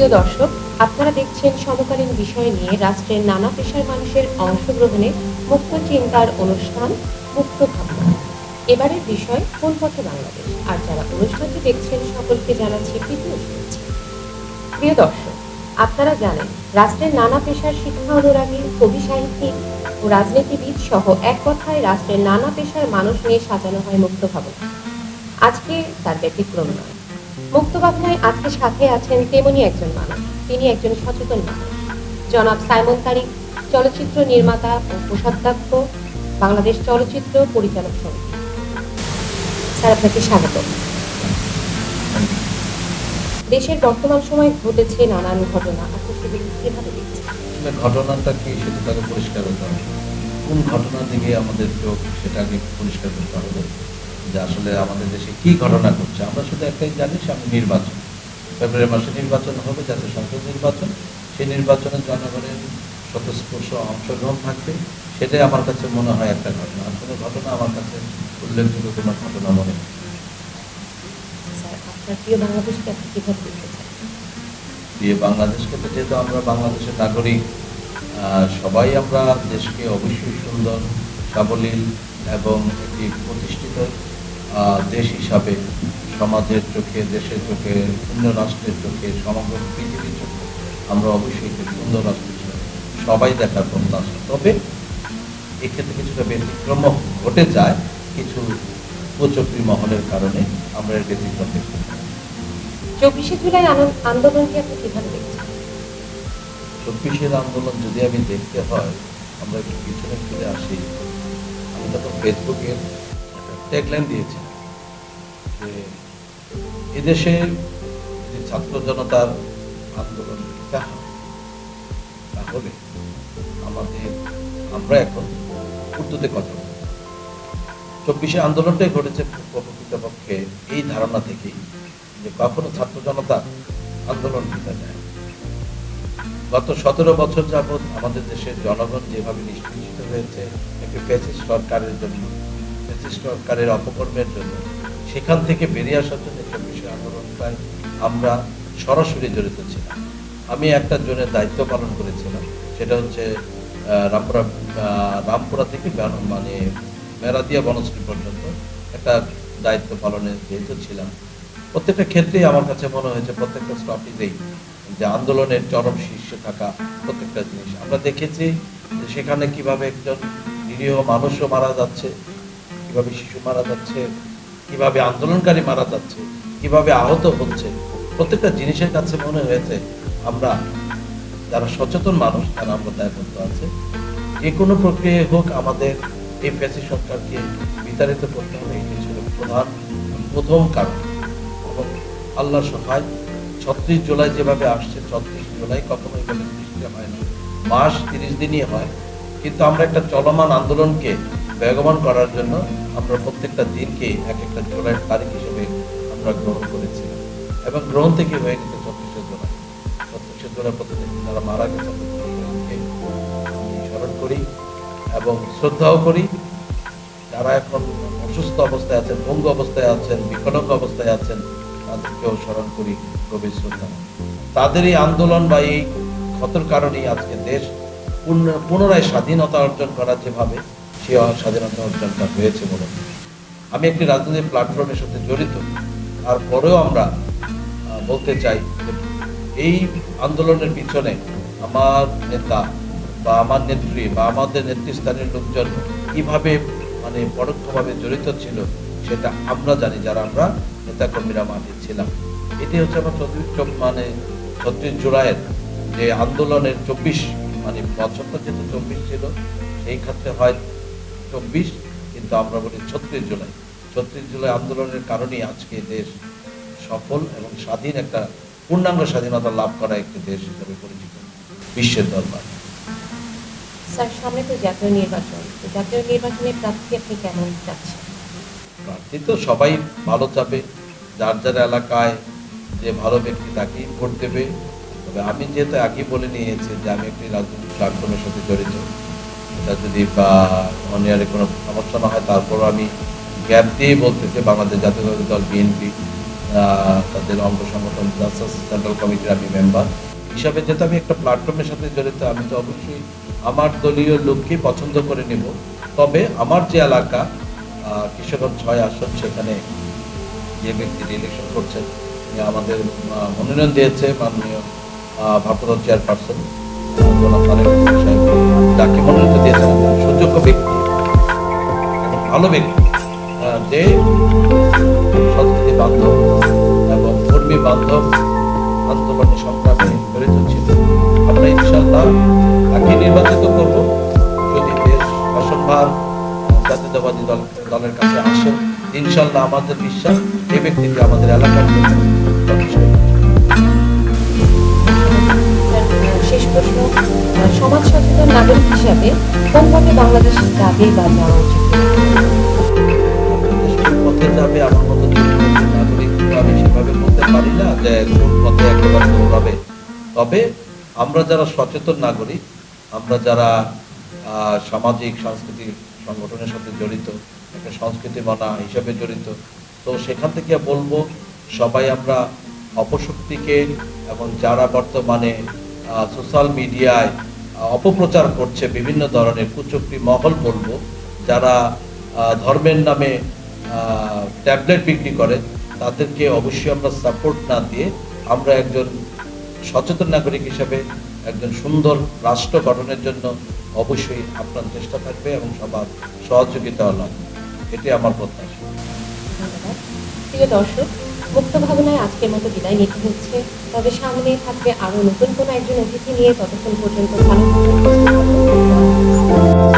প্রিয় দর্শক, আপনারা দেখছেন সমকালীন বিষয় নিয়ে রাষ্ট্রের নানা পেশার মানুষের অংশগ্রহণে মুক্ত চিন্তার অনুষ্ঠান মুক্ত ভাবনা। এবারের বিষয় কোন পথে বাংলাদেশ। আর যারা অনুষ্ঠানটি দেখছেন সকলকে জানাচ্ছি তৃতীয় শুভেচ্ছা। প্রিয় দর্শক, আপনারা জানেন রাষ্ট্রের নানা পেশার শিক্ষা অনুরাগী, কবি, সাহিত্যিক ও রাজনীতিবিদ সহ এক কথায় রাষ্ট্রের নানা পেশার মানুষ নিয়ে সাজানো হয় মুক্ত ভাবনা। আজকে তার ব্যতিক্রম নয়। মুক্ত ভাবনায় আজকে সাথে আছেন তেমনি একজন মানুষ। তিনি একজন সচেতন মানুষ, জনাব সাইমন তারিক, চলচ্চিত্র নির্মাতা ও কোষাধ্যক্ষ, বাংলাদেশ চলচ্চিত্র পরিচালক সমিতি। স্যার, আপনাকে স্বাগত। দেশের বর্তমান সময়ে ঘটেছে নানান ঘটনা, আপনি সেগুলি কিভাবে দেখছেন? ঘটনাটা কি সেটা তাকে পরিষ্কার হতে হবে। কোন ঘটনার দিকে আমাদের চোখ সেটাকে পরিষ্কার করতে হবে যে আসলে আমাদের দেশে কি ঘটনা ঘটছে। আমরা শুধু একটাই জানি, সামনে নির্বাচন, ফেব্রুয়ারি মাসে নির্বাচন হবে, জাতীয় সংসদ নির্বাচন। সেই নির্বাচনে জনগণের স্বতঃস্পর্শ অংশগ্রহণ থাকবে, সেটাই আমার কাছে মনে হয় একটা ঘটনা। আর কোনো ঘটনা আমার কাছে উল্লেখযোগ্য কোনো ঘটনা মনে হয়। স্যার, আপনার প্রিয় বাংলাদেশকে আপনি কিভাবে দেখতে চান? বাংলাদেশকে তো যেহেতু আমরা বাংলাদেশের নাগরিক, সবাই আমরা দেশকে অবশ্যই সুন্দর, সাবলীল এবং একটি প্রতিষ্ঠিত দেশ হিসাবে সমাজের চোখে, দেশের চোখে, অন্য রাষ্ট্রের চোখে, সমগ্র পৃথিবীর চোখে আমরা অবশ্যই একটি সুন্দর রাষ্ট্র হিসাবে সবাই দেখার প্রত্যাশা। তবে এক্ষেত্রে কিছুটা ব্যতিক্রম ঘটে যায়, কিছু কুচক্রী মহলের কারণে আমরা এর ব্যতিক্রম দেখতে পাই। 24শে জুলাই আন্দোলনকে আপনি কিভাবে দেখছেন? 24-এর আন্দোলন যদি আমি দেখতে হয়, আমরা একটু পিছনে ফিরে আসি। আমি তখন ফেসবুকে ট্যাগলাইন দিয়েছি যে এদেশে যদি ছাত্র জনতার আন্দোলন তাহলে আমরা এখন উর্দুতে কথা বলি। 24শে আন্দোলনটাই ঘটেছে প্রকৃতপক্ষে এই ধারণা থেকেই যে কখনো ছাত্র জনতা আন্দোলন পিতা যায়। গত 17 বছর যাবৎ আমাদের দেশের জনগণ যেভাবে নিষ্পেষিত হয়েছে একটি ফ্যাসিস্ট সরকারের জন্য, ফ্যাসিস্ট সরকারের অপকর্মের জন্য, সেখান থেকে বেরিয়ে আসার জন্য 24শে আন্দোলনটায় আমরা সরাসরি জড়িত ছিলাম। আমি একটা জনের দায়িত্ব পালন করেছিলাম, সেটা হচ্ছে রামপুরা থেকে মানে মেরাদিয়া বনশ্রী পর্যন্ত একটা দায়িত্ব পালনে যেহেতু ছিলাম। প্রত্যেকটা ক্ষেত্রেই আমার কাছে মনে হয়েছে প্রত্যেকটা স্টপেজেই যে আন্দোলনের চরম শীর্ষে থাকা প্রত্যেকটা জিনিস আমরা দেখেছি, যে সেখানে কিভাবে একজন নিরীহ মানুষও মারা যাচ্ছে, কিভাবে শিশু মারা যাচ্ছে, কিভাবে আন্দোলনকারী মারা যাচ্ছে, কিভাবে আহত হচ্ছে। প্রত্যেকটা জিনিসের কাছে মনে হয়েছে আমরা যারা সচেতন মানুষ তারা আমরা দায়বদ্ধ আছে, যে কোনো প্রক্রিয়া হোক আমাদের এই ফ্যাসিস্ট সরকারকে বিতাড়িত করতে হবে। এটি ছিল প্রথম কারণ। এবং আল্লাহর সহায় 36 জুলাই যেভাবে আসছে, 36 জুলাই কখনোই বলে 30 হয় না, মাস 30 দিনই হয়। কিন্তু আমরা একটা চলমান আন্দোলনকে বেগবান করার জন্য আমরা প্রত্যেকটা দিনকে এক একটা জুলাইয়ের তারিখ হিসেবে আমরা গ্রহণ করেছিলাম, এবং গ্রহণ থেকে হয়ে গেছে 36শে জুলাই। 36শে জুলাই প্রতিদিন যারা মারা গেছে আমি স্মরণ করি এবং শ্রদ্ধাও করি। যারা এখন অসুস্থ অবস্থায় আছেন, ভঙ্গ অবস্থায় আছেন, বিকলাঙ্গ অবস্থায় আছেন, তাদেরকেও স্মরণ করি গভীর শ্রদ্ধা। তাদের এই আন্দোলন বা এই ক্ষতর কারণেই আজকে দেশ পুনরায় স্বাধীনতা অর্জন করা যেভাবে সে স্বাধীনতা অর্জনটা হয়েছে বলে আমি একটি রাজনৈতিক প্ল্যাটফর্মের সাথে জড়িত। তারপরেও আমরা বলতে চাই যে এই আন্দোলনের পিছনে আমার নেতা বা আমার নেত্রী বা আমাদের নেতৃস্থানীয় লোকজন কিভাবে মানে পরোক্ষভাবে জড়িত ছিল সেটা আমরা জানি, যারা আমরা নেতাকর্মীরা মাঠে ছিলাম। এটি হচ্ছে আমার 36 জুলাইয়ের যে আন্দোলনের 24 মানে বছরটা যেহেতু 24 ছিল, সেই ক্ষেত্রে হয় 24, কিন্তু আমরা বলি 36 জুলাই। 36 জুলাই আন্দোলনের কারণেই আজকে দেশ সফল এবং স্বাধীন একটা পূর্ণাঙ্গ স্বাধীনতা লাভ করা একটি দেশ হিসেবে পরিচিত বিশ্বের দরবারে। স্যার, সামনে তো জাতীয় নির্বাচন, জাতীয় নির্বাচনে প্রার্থী আপনি কেমন চাচ্ছেন? প্রার্থী তো সবাই ভালো চাবে, যার যার এলাকায় যে ভালো ব্যক্তি তাকেই ভোট দেবে। তবে আমি যেহেতু আগে বলে নিয়েছি যে আমি একটি রাজনৈতিক প্ল্যাটফর্মের সাথে জড়িত, এটা যদি বা অনিয়ারে কোনো সমস্যা না হয়, তারপর আমি গ্যাপ দিয়ে বলতেছি বাংলাদেশ জাতীয়তাবাদী দল বিএনপি তাদের অঙ্গ সংগঠন জাসাস সেন্ট্রাল কমিটির আমি মেম্বার হিসাবে, যেহেতু আমি একটা প্ল্যাটফর্মের সাথে জড়িত, আমি তো অবশ্যই আমার দলীয় লোককেই পছন্দ করে নেব। তবে আমার যে এলাকা কিশোরগঞ্জ 6 আসন, সেখানে যে ব্যক্তি ইলেকশন করছেন, তিনি আমাদের মনোনয়ন দিয়েছে মাননীয় ভারপ্রাপ্ত চেয়ারপারসন জনাব তারেক রহমান সাহেব, যাকে মনোনীত দিয়েছেন সুযোগ্য ব্যক্তি এবং ভালো ব্যক্তি, যে সংস্কৃতি বান্ধব এবং কর্মী বান্ধব আন্দোলনের সংগ্রামে জড়িত ছিল। আমরা ইনশাল্লাহ তাকে নির্বাচিত করব যদি দেশ শাসনভার জাতীয়তাবাদী দলের কাছে আসে। ইনশাল্লাহ আমাদের বিশ্বাস এই ব্যক্তিটি আমাদের এলাকার জন্য যথেষ্ট। শেষ প্রশ্ন, সমাজ সচেতন নাগরিক হিসাবে কোন পথে বাংলাদেশ যাবে বা যাওয়া উচিত? পথে যাবে আমার মতো নাগরিক আমি সেভাবে বলতে পারি না যে কোন পথে একেবারে দৌড়াবে। তবে আমরা যারা সচেতন নাগরিক, আমরা যারা সামাজিক সাংস্কৃতিক সংগঠনের সাথে জড়িত, একটা সংস্কৃতি মানা হিসাবে জড়িত, তো সেখান থেকে বলবো সবাই আমরা অপশক্তিকে এবং যারা বর্তমানে সোশ্যাল মিডিয়ায় অপপ্রচার করছে বিভিন্ন ধরনের কুচক্রী মহল বলবো, যারা ধর্মের নামে ট্যাবলেট বিক্রি করে, তাদেরকে অবশ্যই আমরা সাপোর্ট না দিয়ে আমরা একজন সচেতন নাগরিক হিসেবে একজন সুন্দর রাষ্ট্র গঠনের জন্য অবশ্যই আপনার চেষ্টা থাকবে এবং সবার সহযোগিতা লাগবে। এটি আমার প্রত্যাশা। ধন্যবাদ। প্রিয় দর্শক, মুক্ত ভাবনায় আজকের মতো বিদায় নিতে হচ্ছে। তবে সামনে থাকবে আরো নতুন কোনো একজন অতিথি নিয়ে। ততক্ষণ পর্যন্ত ভালো থাকুন, সুস্থ থাকুন।